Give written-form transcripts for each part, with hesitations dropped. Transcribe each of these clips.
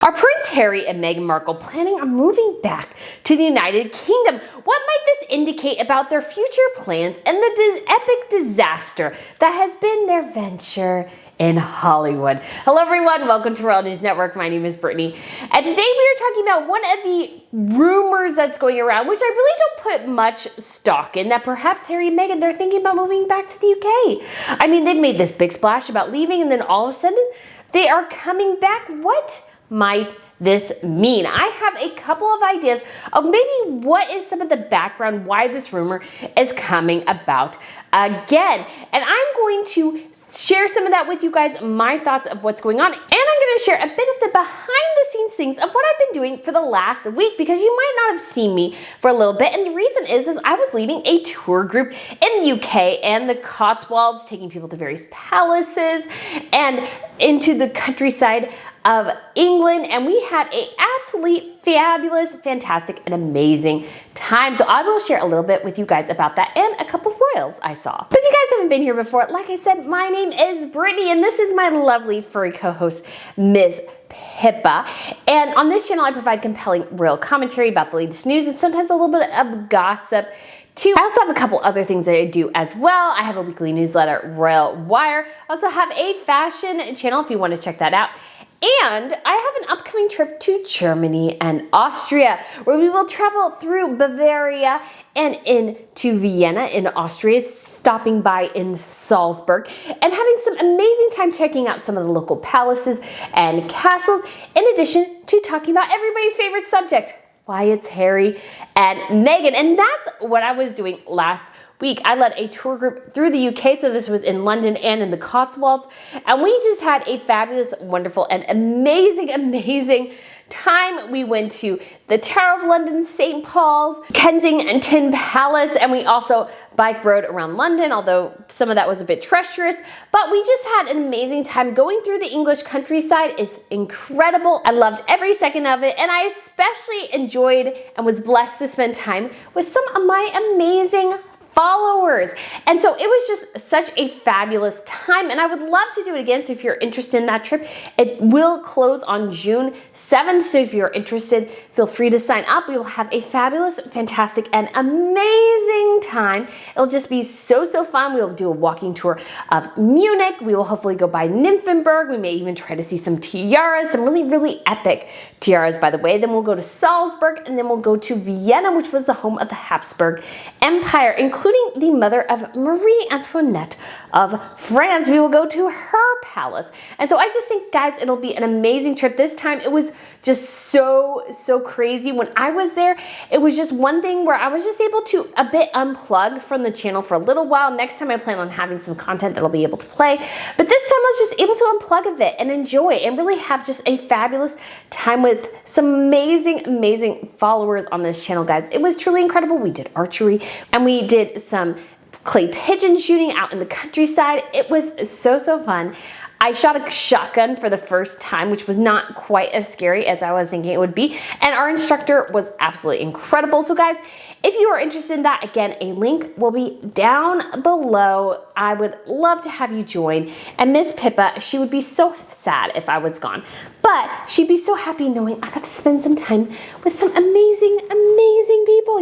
Are Prince Harry and Meghan Markle planning on moving back to the United Kingdom? What might this indicate about their future plans and the epic disaster that has been their venture in Hollywood? Hello everyone, welcome to Royal News Network. My name is Brittany, and today we are talking about one of the rumors that's going around, which I really don't put much stock in, that perhaps Harry and Meghan, they're thinking about moving back to the UK. I mean, they've made this big splash about leaving, and then all of a sudden, they are coming back. What might this mean? I have a couple of ideas of maybe what is some of the background, why this rumor is coming about again. And I'm going to share some of that with you guys, my thoughts of what's going on. And I'm going to share a bit of the behind the scenes things of what I've been doing for the last week, because you might not have seen me for a little bit. And the reason is I was leading a tour group in the UK and the Cotswolds, taking people to various palaces and into the countryside of England, and we had a absolutely fabulous, fantastic, and amazing time. So I will share a little bit with you guys about that and a couple of royals I saw. But if you guys haven't been here before, like I said, my name is Brittany, and this is my lovely furry co-host, Ms. Pippa. And on this channel, I provide compelling royal commentary about the latest news and sometimes a little bit of gossip too. I also have a couple other things that I do as well. I have a weekly newsletter, Royal Wire. I also have a fashion channel if you want to check that out. And I have an upcoming trip to Germany and Austria, where we will travel through Bavaria and into Vienna in Austria, stopping by in Salzburg and having some amazing time checking out some of the local palaces and castles, in addition to talking about everybody's favorite subject, why it's Harry and Meghan. And that's what I was doing last week. I led a tour group through the UK, so this was in London and in the Cotswolds, and we just had a fabulous, wonderful, and amazing time. We went to the Tower of London, St. Paul's, Kensington Palace, and we also bike rode around London, although some of that was a bit treacherous, but we just had an amazing time going through the English countryside. It's incredible. I loved every second of it, and I especially enjoyed and was blessed to spend time with some of my amazing followers. And so it was just such a fabulous time, and I would love to do it again. So if you're interested in that trip, it will close on June 7th. So if you're interested, feel free to sign up. We will have a fabulous, fantastic, and amazing time. It'll just be so fun. We'll do a walking tour of Munich. We will hopefully go by Nymphenburg. We may even try to see some tiaras, some really epic tiaras, by the way. Then we'll go to Salzburg, and then we'll go to Vienna, which was the home of the Habsburg Empire, including the mother of Marie Antoinette of France. We will go to her palace. And so I just think, guys, it'll be an amazing trip. This time it was just so crazy. When I was there, it was just one thing where I was just able to a bit unplug from the channel for a little while. Next time I plan on having some content that I'll be able to play. But this time I was just able to unplug a bit and enjoy and really have just a fabulous time with some amazing followers on this channel, guys. It was truly incredible. We did archery and we did some clay pigeon shooting out in the countryside. It was so fun. I shot a shotgun for the first time, which was not quite as scary as I was thinking it would be. And our instructor was absolutely incredible. So guys, if you are interested in that, again, a link will be down below. I would love to have you join. And Miss Pippa, she would be so sad if I was gone, but she'd be so happy knowing I got to spend some time with some amazing people.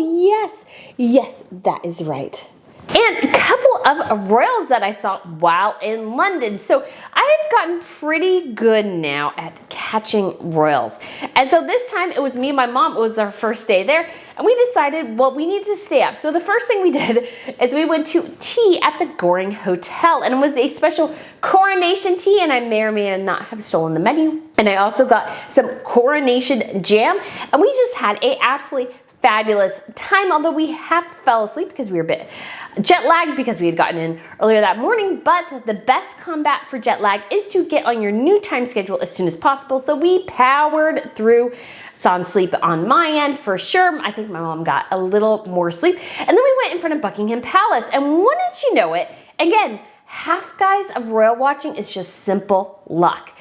Yes, that is right. And a couple of royals that I saw while in London. So I've gotten pretty good now at catching royals. And so this time it was me and my mom. It was our first day there. And we decided, well, we need to stay up. So the first thing we did is we went to tea at the Goring Hotel. And it was a special coronation tea. And I may or may not have stolen the menu. And I also got some coronation jam. And we just had a absolutely fabulous time, although we half fell asleep because we were a bit jet lagged because we had gotten in earlier that morning. But the best combat for jet lag is to get on your new time schedule as soon as possible. So we powered through some sleep on my end for sure. I think my mom got a little more sleep. And then we went in front of Buckingham Palace, and wouldn't you know it, again, half, guys, of royal watching is just simple luck.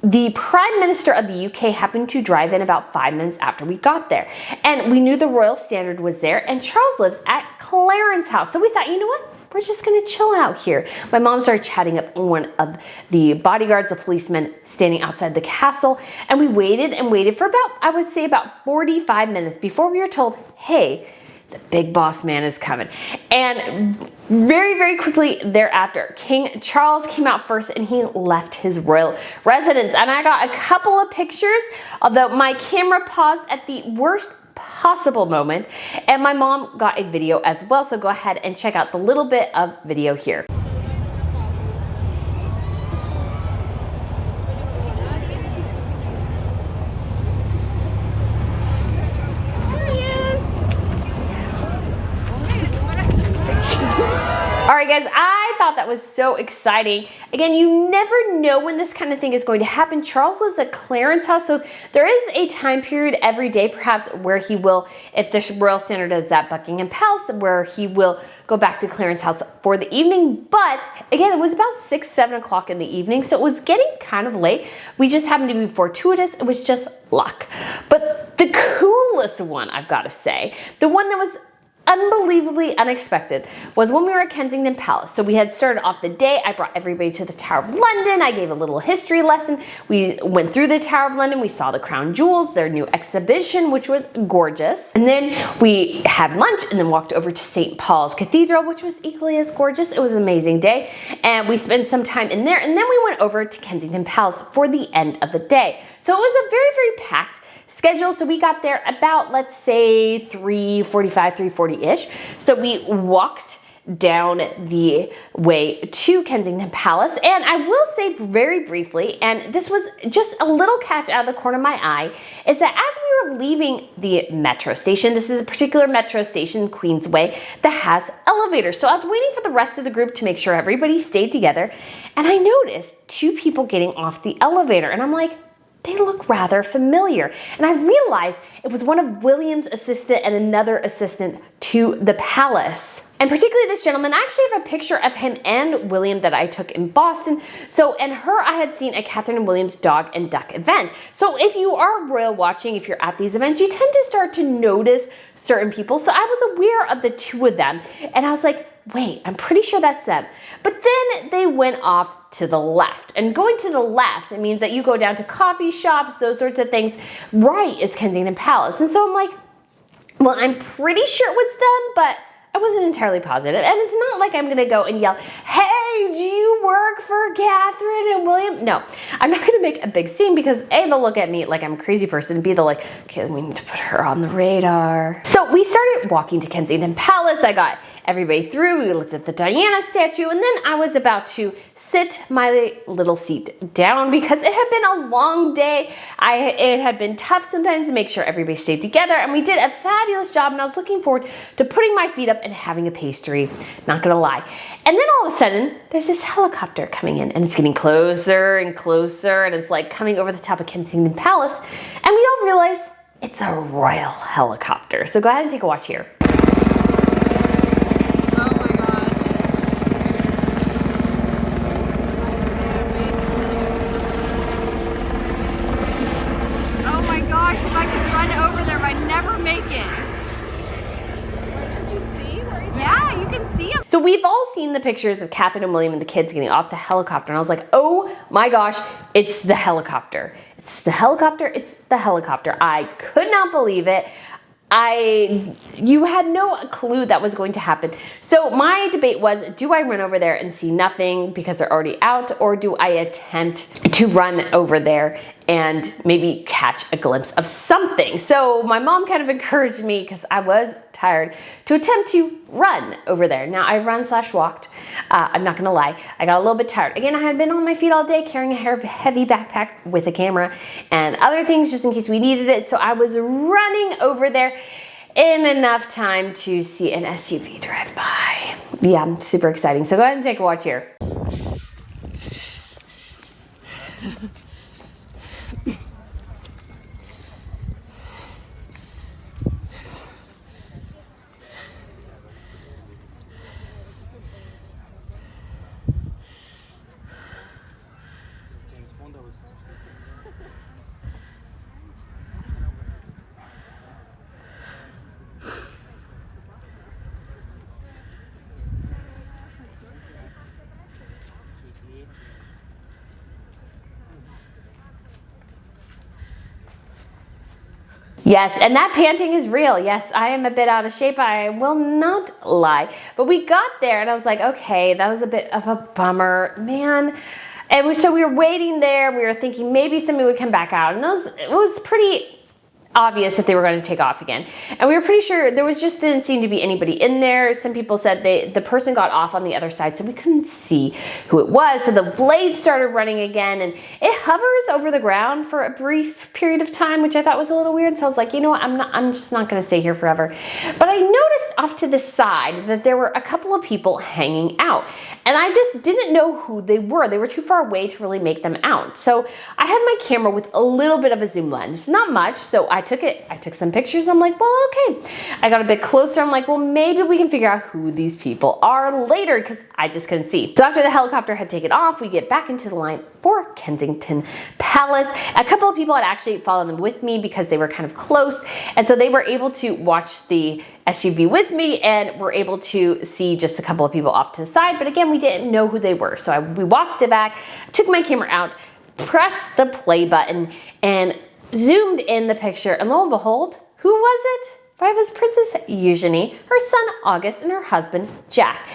The Prime Minister of the UK happened to drive in about 5 minutes after we got there. And we knew the Royal Standard was there, and Charles lives at Clarence House. So we thought, you know what? we're just gonna chill out here. My mom started chatting up one of the bodyguards, the policemen standing outside the castle, and we waited and waited for about, I would say about 45 minutes before we were told, hey, the big boss man is coming. And very, very quickly thereafter, King Charles came out first and he left his royal residence. And I got a couple of pictures, although my camera paused at the worst possible moment. And my mom got a video as well. So go ahead and check out the little bit of video here. All right, guys, I thought that was so exciting. Again, you never know when this kind of thing is going to happen. Charles lives at Clarence House, so there is a time period every day, perhaps, where he will, if the royal standard is at Buckingham Palace, where he will go back to Clarence House for the evening. But again, it was about 6, 7 o'clock in the evening, so it was getting kind of late. We just happened to be fortuitous. It was just luck. But the coolest one, I've got to say, the one that was unbelievably unexpected, was when we were at Kensington Palace. So we had started off the day. I brought everybody to the Tower of London. I gave a little history lesson. We went through the Tower of London. We saw the Crown Jewels, their new exhibition, which was gorgeous. And then we had lunch and then walked over to St. Paul's Cathedral, which was equally as gorgeous. It was an amazing day. And we spent some time in there. And then we went over to Kensington Palace for the end of the day. So it was a very, very packed schedule. So we got there about, let's say 3:45, 3:40-ish. So we walked down the way to Kensington Palace. And I will say very briefly, and this was just a little catch out of the corner of my eye, is that as we were leaving the metro station, this is a particular metro station, Queensway, that has elevators. So I was waiting for the rest of the group to make sure everybody stayed together. And I noticed 2 people getting off the elevator. And I'm like, they look rather familiar. And I realized it was one of William's assistant and another assistant to the palace. And particularly this gentleman, I actually have a picture of him and William that I took in Boston. So, and her, I had seen at Catherine and William's Dog and Duck event. So if you are royal watching, if you're at these events, you tend to start to notice certain people. So I was aware of the 2 of them. And I was like, wait, I'm pretty sure that's them. But then they went off to the left. And going to the left, it means that you go down to coffee shops, those sorts of things. Right is Kensington Palace. And so I'm like, well, I'm pretty sure it was them, but I wasn't entirely positive. And it's not like I'm gonna go and yell, hey, do you work for Catherine and William? No, I'm not gonna make a big scene because A, they'll look at me like I'm a crazy person. B, they're like, okay, we need to put her on the radar. So we started walking to Kensington Palace. I got everybody through. We looked at the Diana statue, and then I was about to sit my little seat down because it had been a long day. It had been tough sometimes to make sure everybody stayed together, and we did a fabulous job, and I was looking forward to putting my feet up and having a pastry, not gonna lie. And then all of a sudden, there's this helicopter coming in, and it's getting closer and closer, and it's like coming over the top of Kensington Palace, and we all realize it's a royal helicopter. So go ahead and take a watch here. If I could run over there, I'd never make it. Can you see where he's at? Yeah, you can see him. So we've all seen the pictures of Catherine and William and the kids getting off the helicopter. And I was like, oh my gosh, it's the helicopter. It's the helicopter. It's the helicopter. I could not believe it. You had no clue that was going to happen. So my debate was, do I run over there and see nothing because they're already out, or do I attempt to run over there and maybe catch a glimpse of something? So my mom kind of encouraged me, because I was tired, to attempt to run over there. Now I run/walked. I'm not gonna lie, I got a little bit tired. Again, I had been on my feet all day carrying a heavy backpack with a camera and other things just in case we needed it. So I was running over there in enough time to see an SUV drive by. Yeah, super exciting. So go ahead and take a watch here. Yes, and that panting is real. Yes, I am a bit out of shape. I will not lie. But we got there and I was like, okay, that was a bit of a bummer, man. And so we were waiting there. We were thinking maybe somebody would come back out. And it was pretty obvious that they were going to take off again. And we were pretty sure there didn't seem to be anybody in there. Some people said the person got off on the other side, so we couldn't see who it was. So the blade started running again, and it hovers over the ground for a brief period of time, which I thought was a little weird. So I was like, you know what, I'm just not going to stay here forever. But I noticed off to the side that there were a couple of people hanging out, and I just didn't know who they were. They were too far away to really make them out. So I had my camera with a little bit of a zoom lens, not much. So I took some pictures. I'm like, well, okay. I got a bit closer. I'm like, well, maybe we can figure out who these people are later, because I just couldn't see. So after the helicopter had taken off, we get back into the line for Kensington Palace. A couple of people had actually followed them with me because they were kind of close. And so they were able to watch the SUV with me and were able to see just a couple of people off to the side. But again, we didn't know who they were. So we walked it back, took my camera out, pressed the play button, and zoomed in the picture, and lo and behold, who was it? Why, it was Princess Eugenie, her son August, and her husband Jack.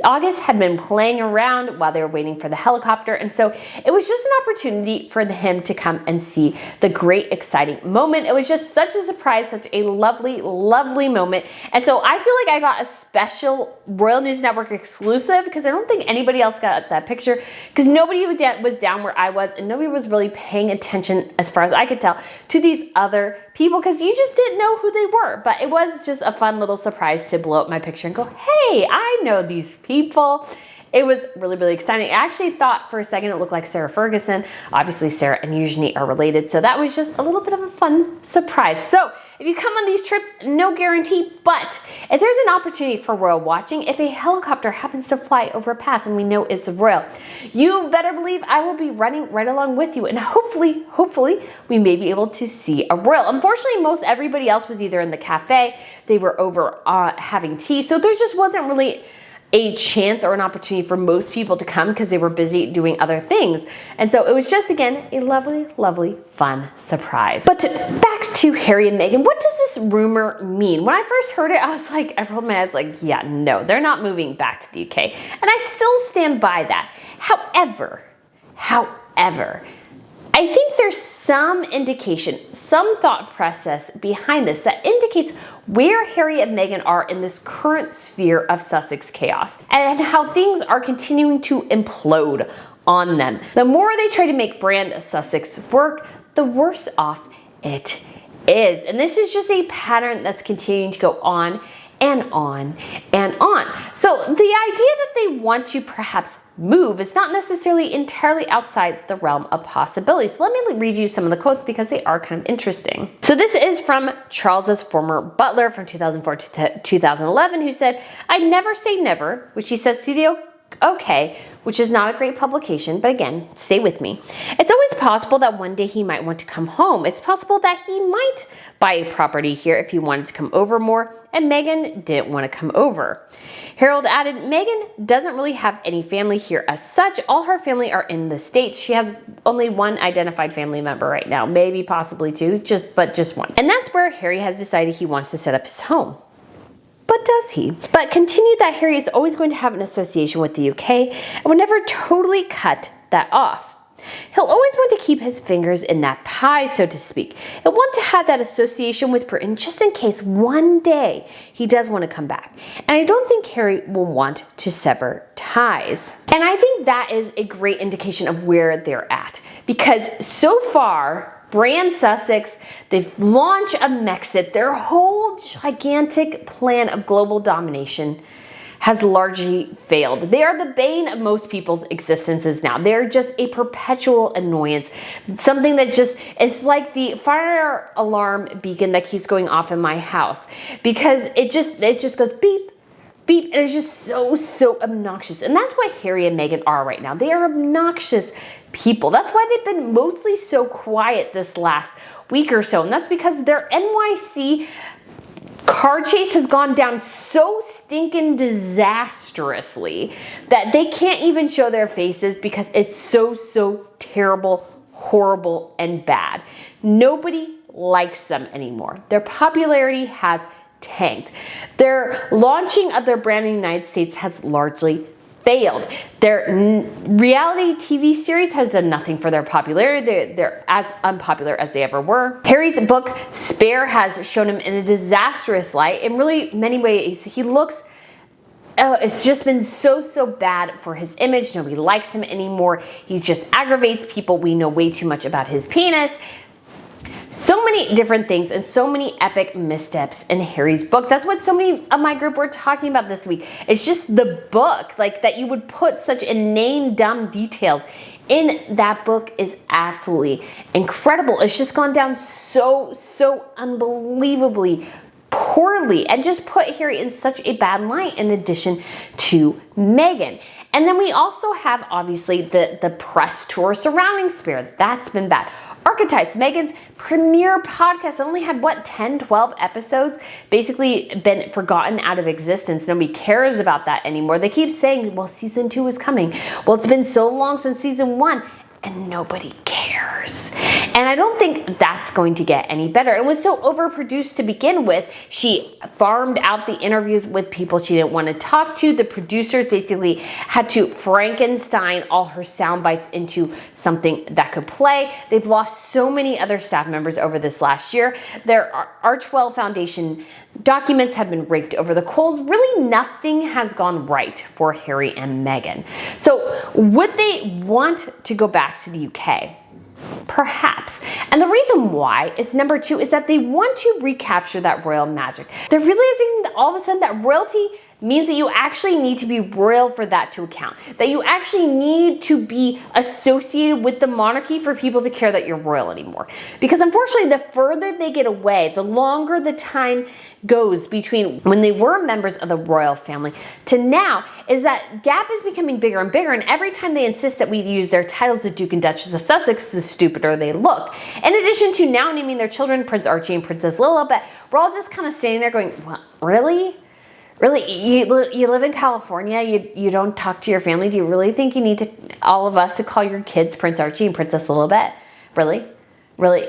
August had been playing around while they were waiting for the helicopter, and so it was just an opportunity for him to come and see the great, exciting moment. It was just such a surprise, such a lovely, lovely moment. And so I feel like I got a special Royal News Network exclusive, because I don't think anybody else got that picture, because nobody was down where I was, and nobody was really paying attention, as far as I could tell, to these other people, because you just didn't know who they were. But it was just a fun little surprise to blow up my picture and go, hey, I know these people. It was really, really exciting. I actually thought for a second it looked like Sarah Ferguson. Obviously, Sarah and Eugenie are related, so that was just a little bit of a fun surprise. So if you come on these trips, no guarantee, but if there's an opportunity for royal watching, if a helicopter happens to fly over a pass and we know it's royal, you better believe I will be running right along with you, and hopefully we may be able to see a royal. Unfortunately, most everybody else was either in the cafe, they were over having tea, so there just wasn't really a chance or an opportunity for most people to come because they were busy doing other things. And so it was just, again, a lovely, lovely, fun surprise. But back to Harry and Meghan, what does this rumor mean? When I first heard it, I was like, I rolled my eyes like, yeah, no, they're not moving back to the UK. And I still stand by that. However, I think there's some indication, some thought process behind this that indicates where Harry and Meghan are in this current sphere of Sussex chaos and how things are continuing to implode on them. The more they try to make brand Sussex work, the worse off it is. And this is just a pattern that's continuing to go on and on and on. So the idea that they want to perhaps move is not necessarily entirely outside the realm of possibility. So let me read you some of the quotes because they are kind of interesting. So this is from Charles's former butler from 2004 to 2011, who said, "I'd never say never," which he says to the OK, which is not a great publication, but again, stay with me. "It's always possible that one day he might want to come home. It's possible that he might buy a property here if he wanted to come over more, and Meghan didn't want to come over." Harold added, "Meghan doesn't really have any family here as such. All her family are in the States. She has only one identified family member right now, maybe possibly two, but just one. And that's where Harry has decided he wants to set up his home." But does he? But continued that Harry is always going to have an association with the UK and would never totally cut that off. He'll always want to keep his fingers in that pie, so to speak, and want to have that association with Britain just in case one day he does want to come back. And I don't think Harry will want to sever ties. And I think that is a great indication of where they're at, because so far, Brand Sussex, they've launched a Mexit. Their whole gigantic plan of global domination has largely failed. They are the bane of most people's existences now. They're just a perpetual annoyance. Something that just, it's like the fire alarm beacon that keeps going off in my house, because it just goes beep, beep, and it's just so obnoxious. And that's what Harry and Meghan are right now. They are obnoxious people. That's why they've been mostly so quiet this last week or so. And that's because their NYC car chase has gone down so stinking disastrously that they can't even show their faces because it's so terrible, horrible, and bad. Nobody likes them anymore. Their popularity has tanked. Their launching of their brand in the United States has largely failed. Their reality TV series has done nothing for their popularity. They're as unpopular as they ever were. Harry's book, Spare, has shown him in a disastrous light. In really many ways, he looks it's just been so bad for his image. Nobody likes him anymore. He just aggravates people. We know way too much about his penis. So many different things and so many epic missteps in Harry's book. That's what so many of my group were talking about this week. It's just the book, like that you would put such inane, dumb details in that book is absolutely incredible. It's just gone down so unbelievably poorly and just put Harry in such a bad light in addition to Meghan. And then we also have obviously the press tour surrounding Spare. That's been bad. Archetypes, Meghan's premiere podcast, only had what, 10, 12 episodes, basically been forgotten out of existence. Nobody cares about that anymore. They keep saying, well, season 2 is coming. Well, it's been so long since season 1. And nobody cares. And I don't think that's going to get any better. It was so overproduced to begin with. She farmed out the interviews with people she didn't want to talk to. The producers basically had to Frankenstein all her sound bites into something that could play. They've lost so many other staff members over this last year. Their Archwell Foundation documents have been raked over the coals. Really nothing has gone right for Harry and Meghan. So would they want to go back to the UK? Perhaps. And the reason why is number 2 is that they want to recapture that royal magic. They're realizing that all of a sudden that royalty means that you actually need to be royal for that to account. That you actually need to be associated with the monarchy for people to care that you're royal anymore. Because unfortunately, the further they get away, the longer the time goes between when they were members of the royal family to now, is that gap is becoming bigger and bigger. And every time they insist that we use their titles, the Duke and Duchess of Sussex, the stupider they look. In addition to now naming their children Prince Archie and Princess Lila, but we're all just kind of sitting there going, well, really? Really, you live in California, you don't talk to your family. Do you really think you need to, all of us to call your kids Prince Archie and Princess Lilibet? Really?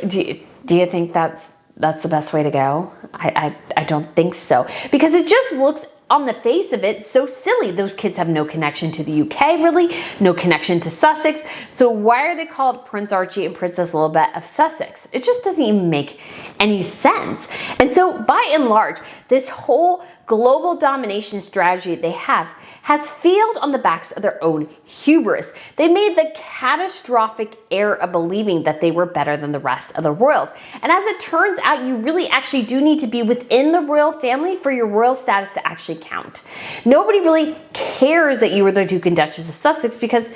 Do you think that's the best way to go? I don't think so. Because it just looks on the face of it so silly. Those kids have no connection to the UK, really, no connection to Sussex. So why are they called Prince Archie and Princess Lilibet of Sussex? It just doesn't even make any sense. And so by and large, this whole global domination strategy they have has failed on the backs of their own hubris. They made the catastrophic error of believing that they were better than the rest of the royals. And as it turns out, you really actually do need to be within the royal family for your royal status to actually count. Nobody really cares that you were the Duke and Duchess of Sussex because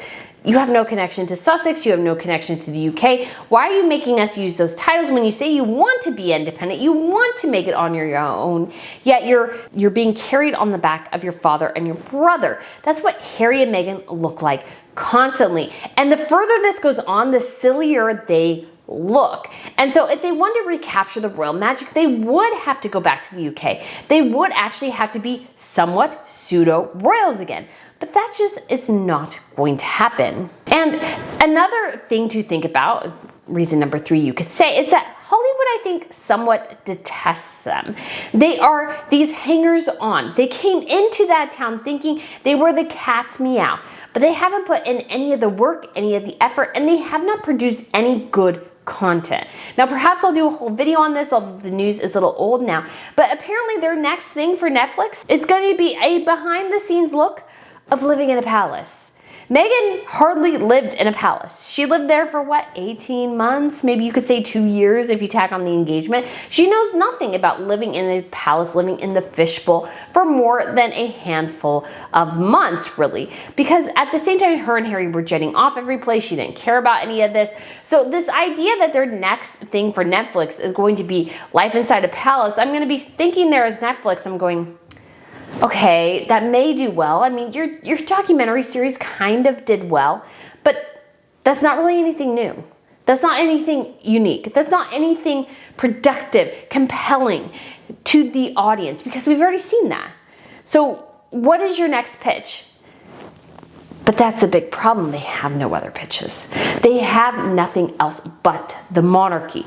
you have no connection to Sussex, you have no connection to the UK. Why are you making us use those titles when you say you want to be independent, you want to make it on your own, yet you're being carried on the back of your father and your brother? That's what Harry and Meghan look like constantly. And the further this goes on, the sillier they look. And so if they want to recapture the royal magic, they would have to go back to the UK. They would actually have to be somewhat pseudo royals again. But that just is not going to happen. And another thing to think about, reason number 3 you could say, is that Hollywood, I think, somewhat detests them. They are these hangers-on. They came into that town thinking they were the cat's meow, but they haven't put in any of the work, any of the effort, and they have not produced any good content. Now, perhaps I'll do a whole video on this, although the news is a little old now, but apparently their next thing for Netflix is going to be a behind-the-scenes look of living in a palace. Meghan hardly lived in a palace. She lived there for what, 18 months? Maybe you could say 2 years if you tack on the engagement. She knows nothing about living in a palace, living in the fishbowl for more than a handful of months, really. Because at the same time, her and Harry were jetting off every place. She didn't care about any of this. So this idea that their next thing for Netflix is going to be life inside a palace, I'm going to be thinking there as Netflix, I'm going, okay, that may do well. I mean, your documentary series kind of did well, but that's not really anything new. That's not anything unique. That's not anything productive, compelling to the audience because we've already seen that. So what is your next pitch? But that's a big problem. They have no other pitches. They have nothing else but the monarchy.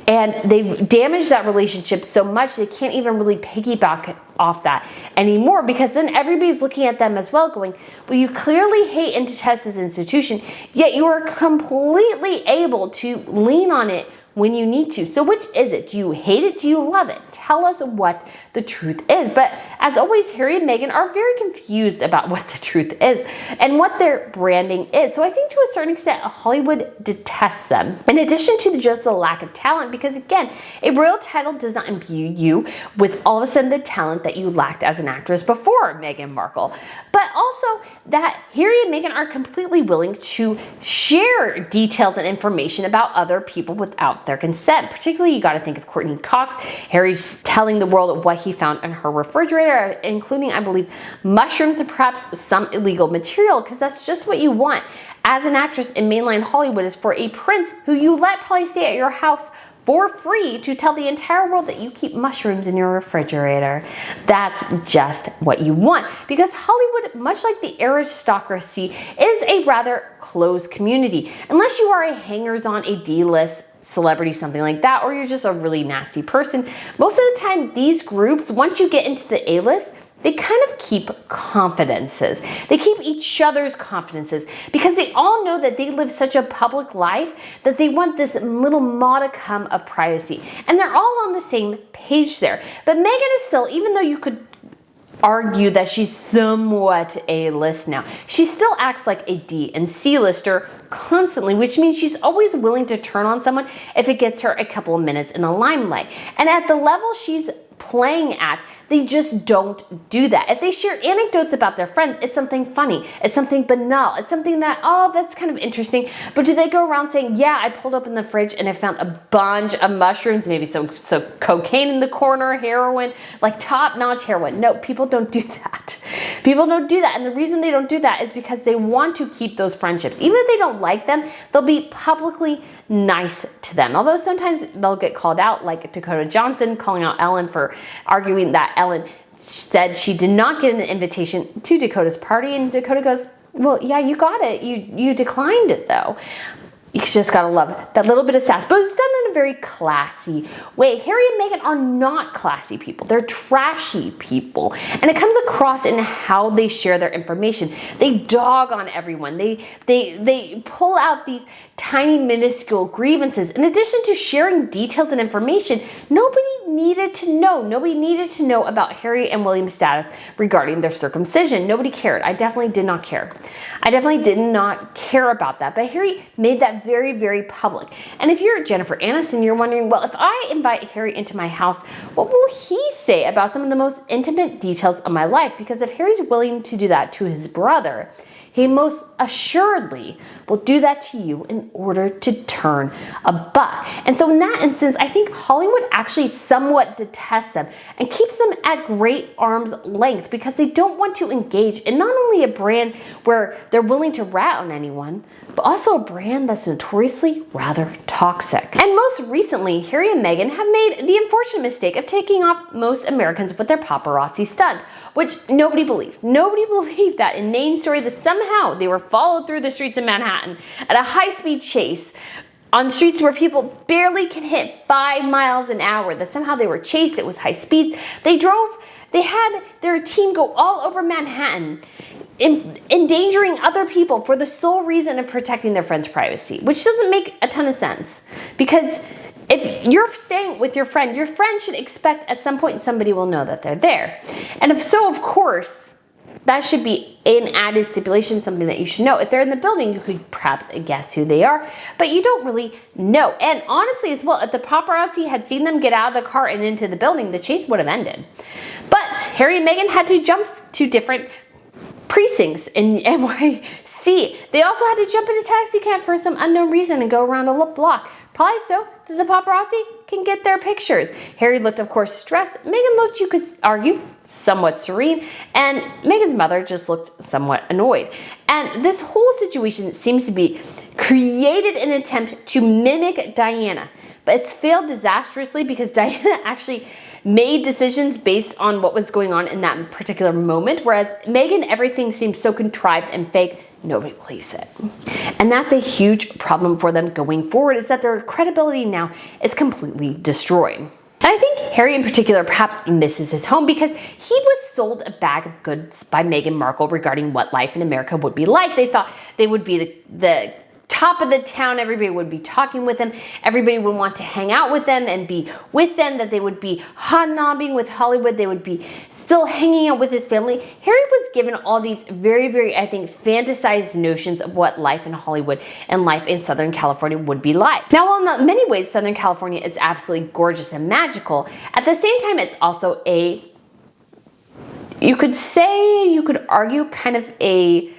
And they've damaged that relationship so much they can't even really piggyback off that anymore, because then everybody's looking at them as well going, well, you clearly hate and detest this institution, yet you are completely able to lean on it when you need to. So which is it? Do you hate it? Do you love it? Tell us what the truth is. But as always, Harry and Meghan are very confused about what the truth is and what their branding is. So I think to a certain extent, Hollywood detests them. In addition to just the lack of talent, because again, a royal title does not imbue you with all of a sudden the talent that you lacked as an actress before Meghan Markle. But also that Harry and Meghan are completely willing to share details and information about other people without their consent. Particularly, you got to think of Courtney Cox. Harry's telling the world what he found in her refrigerator, including, I believe, mushrooms and perhaps some illegal material, because that's just what you want as an actress in mainline Hollywood, is for a prince who you let probably stay at your house for free to tell the entire world that you keep mushrooms in your refrigerator. That's just what you want, because Hollywood, much like the aristocracy, is a rather closed community. Unless you are a hangers-on, a D-list celebrity, something like that, or you're just a really nasty person, most of the time these groups, once you get into the A-list, they kind of keep confidences. They keep each other's confidences because they all know that they live such a public life that they want this little modicum of privacy. And they're all on the same page there. But Meghan is still, even though you could argue that she's somewhat A-list now, she still acts like a D and C-lister constantly, which means she's always willing to turn on someone if it gets her a couple of minutes in the limelight. And at the level she's playing at, they just don't do that. If they share anecdotes about their friends, it's something funny, it's something banal, it's something that, oh, that's kind of interesting. But do they go around saying, yeah, I pulled open the fridge and I found a bunch of mushrooms, maybe some cocaine in the corner, heroin, like top-notch heroin? No, people don't do that. People don't do that. And the reason they don't do that is because they want to keep those friendships. Even if they don't like them, they'll be publicly nice to them. Although sometimes they'll get called out, like Dakota Johnson calling out Ellen for arguing that Ellen said she did not get an invitation to Dakota's party, and Dakota goes, well, yeah, you got it. You declined it though. You just gotta love that little bit of sass, but it's done in a very classy way. Harry and Meghan are not classy people. They're trashy people. And it comes across in how they share their information. They dog on everyone. They pull out these tiny, minuscule grievances. In addition to sharing details and information, nobody needed to know. Nobody needed to know about Harry and William's status regarding their circumcision. Nobody cared. I definitely did not care. I definitely did not care about that. But Harry made that very, very public. And if you're Jennifer Aniston, you're wondering, well, if I invite Harry into my house, what will he say about some of the most intimate details of my life? Because if Harry's willing to do that to his brother, he most assuredly will do that to you in order to turn a buck. And so in that instance, I think Hollywood actually somewhat detests them and keeps them at great arm's length because they don't want to engage in not only a brand where they're willing to rat on anyone, but also a brand that's notoriously rather toxic. And most recently, Harry and Meghan have made the unfortunate mistake of taking off most Americans with their paparazzi stunt, which nobody believed. Nobody believed that inane story that somehow they were followed through the streets of Manhattan at a high-speed chase on streets where people barely can hit 5 miles an hour, that somehow they were chased. It was high speeds. They had their team go all over Manhattan, endangering other people for the sole reason of protecting their friend's privacy, which doesn't make a ton of sense. Because if you're staying with your friend should expect at some point somebody will know that they're there. And if so, of course, that should be an added stipulation, something that you should know. If they're in the building, you could perhaps guess who they are, but you don't really know. And honestly as well, if the paparazzi had seen them get out of the car and into the building, the chase would have ended. But Harry and Meghan had to jump to different precincts in NYC. They also had to jump in a taxi cab for some unknown reason and go around a block. Probably so that the paparazzi can get their pictures. Harry looked, of course, stressed. Meghan looked, you could argue, somewhat serene. And Meghan's mother just looked somewhat annoyed. And this whole situation seems to be created in an attempt to mimic Diana. But it's failed disastrously because Diana actually made decisions based on what was going on in that particular moment, whereas Meghan, everything seems so contrived and fake, nobody believes it. And that's a huge problem for them going forward, is that their credibility now is completely destroyed. And I think Harry in particular perhaps misses his home because he was sold a bag of goods by Meghan Markle regarding what life in America would be like. They thought they would be the top of the town, everybody would be talking with them, everybody would want to hang out with them and be with them, that they would be hobnobbing with Hollywood, they would be still hanging out with his family. Harry was given all these very, very, I think, fantasized notions of what life in Hollywood and life in Southern California would be like. Now, while in many ways Southern California is absolutely gorgeous and magical, at the same time it's also you could argue, kind of a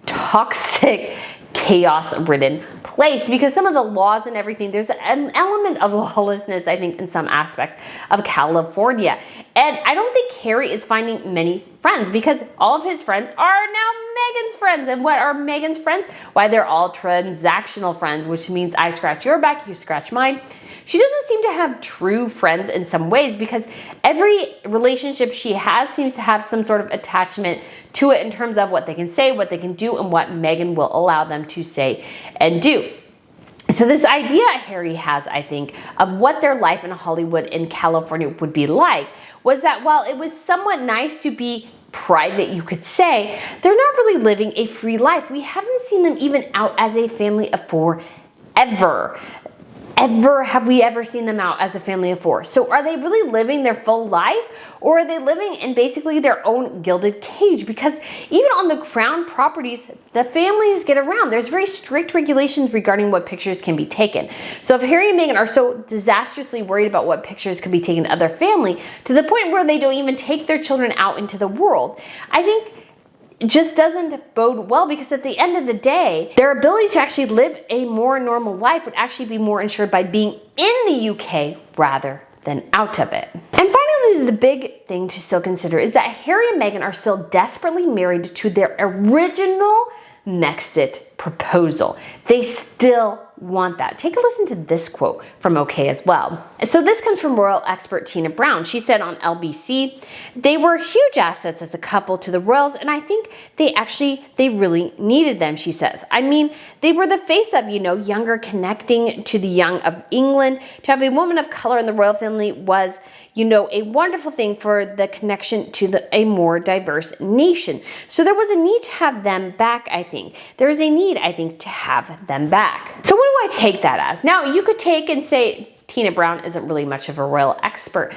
toxic, chaos-ridden place, because some of the laws and everything, there's an element of lawlessness, I think, in some aspects of California. And I don't think Harry is finding many friends, because all of his friends are now Meghan's friends. And what are Meghan's friends? Why, they're all transactional friends, which means I scratch your back, you scratch mine. She doesn't seem to have true friends in some ways, because every relationship she has seems to have some sort of attachment to it in terms of what they can say, what they can do, and what Meghan will allow them to say and do. So this idea Harry has, I think, of what their life in Hollywood in California would be like was that while it was somewhat nice to be private, you could say, they're not really living a free life. We haven't seen them even out as a family of four ever. Have we ever seen them out as a family of four? So are they really living their full life, or are they living in basically their own gilded cage? Because even on the crown properties, the families get around. There's very strict regulations regarding what pictures can be taken. So if Harry and Meghan are so disastrously worried about what pictures could be taken of their family, to the point where they don't even take their children out into the world, I think it just doesn't bode well, because at the end of the day, their ability to actually live a more normal life would actually be more ensured by being in the UK rather than out of it. And finally, the big thing to still consider is that Harry and Meghan are still desperately married to their original Mexit proposal. They still want that. Take a listen to this quote from OK as well. So this comes from royal expert Tina Brown. She said on LBC, "They were huge assets as a couple to the royals, and I think they really needed them," she says. "I mean, they were the face of, younger, connecting to the young of England. To have a woman of color in the royal family was, a wonderful thing for the connection to a more diverse nation. So there was a need to have them back, I think. There is a need, I think, to have them back." So what do I take that as? Now, you could take and say Tina Brown isn't really much of a royal expert,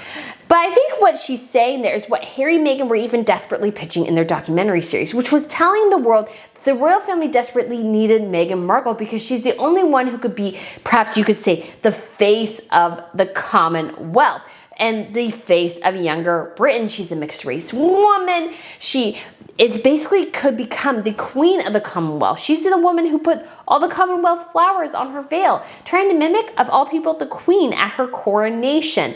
but I think what she's saying there is what Harry and Meghan were even desperately pitching in their documentary series, which was telling the world that the royal family desperately needed Meghan Markle because she's the only one who could be, perhaps you could say, the face of the Commonwealth and the face of younger Britain. She's a mixed race woman. She is basically could become the queen of the Commonwealth. She's the woman who put all the Commonwealth flowers on her veil, trying to mimic, of all people, the queen at her coronation.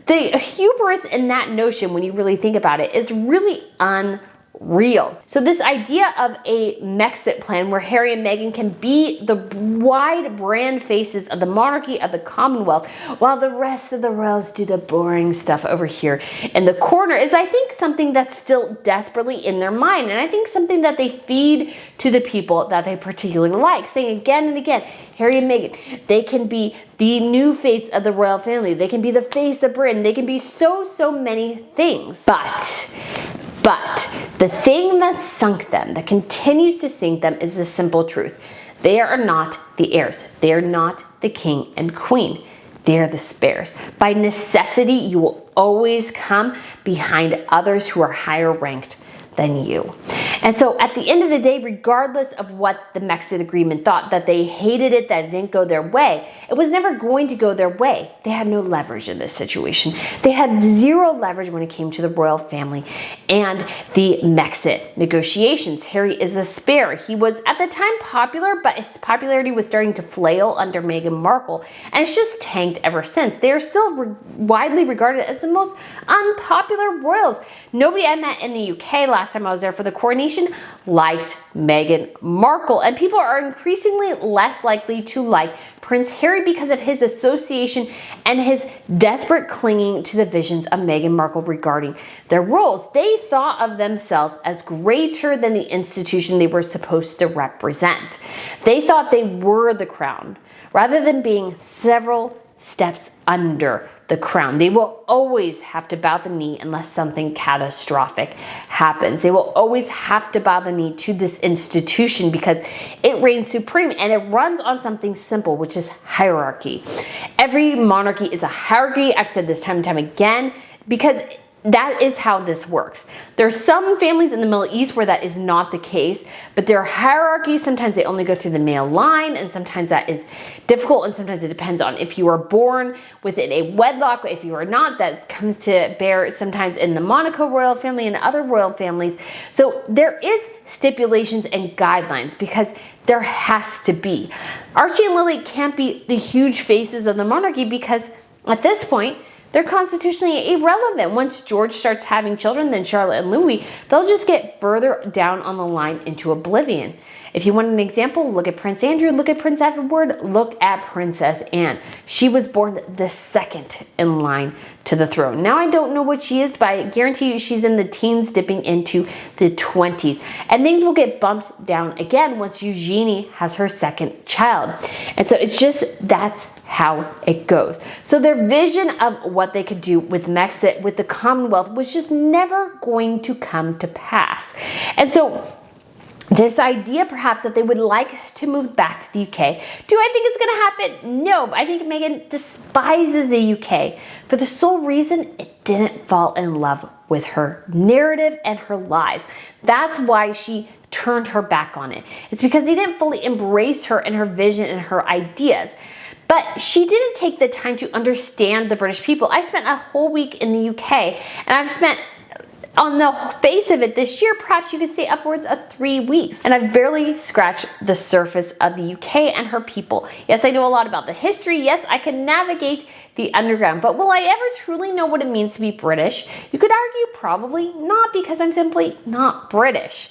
The hubris in that notion, when you really think about it, is really unreal. So this idea of a Mexit plan where Harry and Meghan can be the wide brand faces of the monarchy of the Commonwealth, while the rest of the royals do the boring stuff over here in the corner, is, I think, something that's still desperately in their mind. And I think something that they feed to the people that they particularly like, saying again and again, Harry and Meghan, they can be the new face of the royal family. They can be the face of Britain. They can be so many things. But the thing that sunk them, that continues to sink them, is the simple truth. They are not the heirs. They are not the king and queen. They are the spares. By necessity, you will always come behind others who are higher ranked than you. And so at the end of the day, regardless of what the Mexit agreement thought, that they hated it, that it didn't go their way, it was never going to go their way. They had no leverage in this situation. They had zero leverage when it came to the royal family and the Mexit negotiations. Harry is a spare. He was at the time popular, but his popularity was starting to flail under Meghan Markle, and it's just tanked ever since. They are still widely regarded as the most unpopular royals. Nobody I met in the UK last time I was there for the coronation population liked Meghan Markle, and people are increasingly less likely to like Prince Harry because of his association and his desperate clinging to the visions of Meghan Markle regarding their roles. They thought of themselves as greater than the institution they were supposed to represent. They thought they were the crown, rather than being several steps under the crown. They will always have to bow the knee unless something catastrophic happens. They will always have to bow the knee to this institution because it reigns supreme, and it runs on something simple, which is hierarchy. Every monarchy is a hierarchy. I've said this time and time again because that is how this works. There are some families in the Middle East where that is not the case, but there are hierarchies. Sometimes they only go through the male line, and sometimes that is difficult, and sometimes it depends on if you are born within a wedlock. If you are not, that comes to bear sometimes in the Monaco royal family and other royal families. So there is stipulations and guidelines because there has to be. Archie and Lily can't be the huge faces of the monarchy because at this point, they're constitutionally irrelevant. Once George starts having children, then Charlotte and Louis, they'll just get further down on the line into oblivion. If you want an example, look at Prince Andrew, look at Prince Edward, look at Princess Anne. She was born the second in line to the throne. Now I don't know what she is, but I guarantee you she's in the teens dipping into the 20s. And things will get bumped down again once Eugenie has her second child. And so it's just, that's how it goes. So their vision of what they could do with Mexit, with the Commonwealth, was just never going to come to pass. And so this idea perhaps that they would like to move back to the UK. Do I think it's going to happen? No. I think Meghan despises the UK for the sole reason it didn't fall in love with her narrative and her lies. That's why she turned her back on it. It's because they didn't fully embrace her and her vision and her ideas. But she didn't take the time to understand the British people. I spent a whole week in the UK, and I've spent, on the face of it this year, perhaps you could say upwards of 3 weeks. And I've barely scratched the surface of the UK and her people. Yes, I know a lot about the history. Yes, I can navigate the underground. But will I ever truly know what it means to be British? You could argue probably not, because I'm simply not British.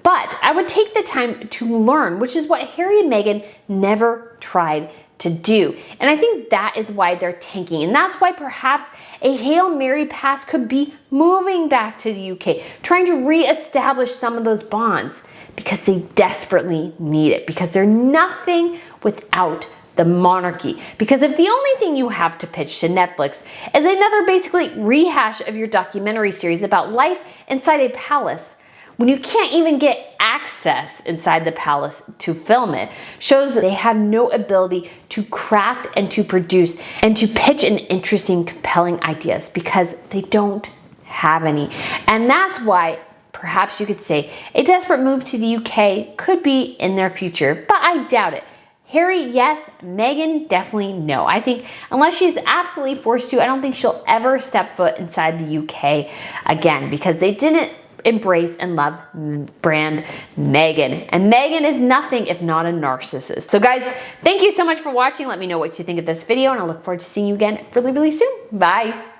But I would take the time to learn, which is what Harry and Meghan never tried to do. And I think that is why they're tanking. And that's why perhaps a Hail Mary pass could be moving back to the UK, trying to reestablish some of those bonds because they desperately need it, because they're nothing without the monarchy. Because if the only thing you have to pitch to Netflix is another basically rehash of your documentary series about life inside a palace, when you can't even get access inside the palace to film it, shows that they have no ability to craft and to produce and to pitch an interesting, compelling ideas because they don't have any. And that's why perhaps you could say a desperate move to the UK could be in their future, but I doubt it. Harry, yes. Meghan, definitely no. I think unless she's absolutely forced to, I don't think she'll ever step foot inside the UK again because they didn't embrace and love brand Meghan. And Meghan is nothing if not a narcissist. So guys, thank you so much for watching. Let me know what you think of this video, and I look forward to seeing you again really, really soon. Bye.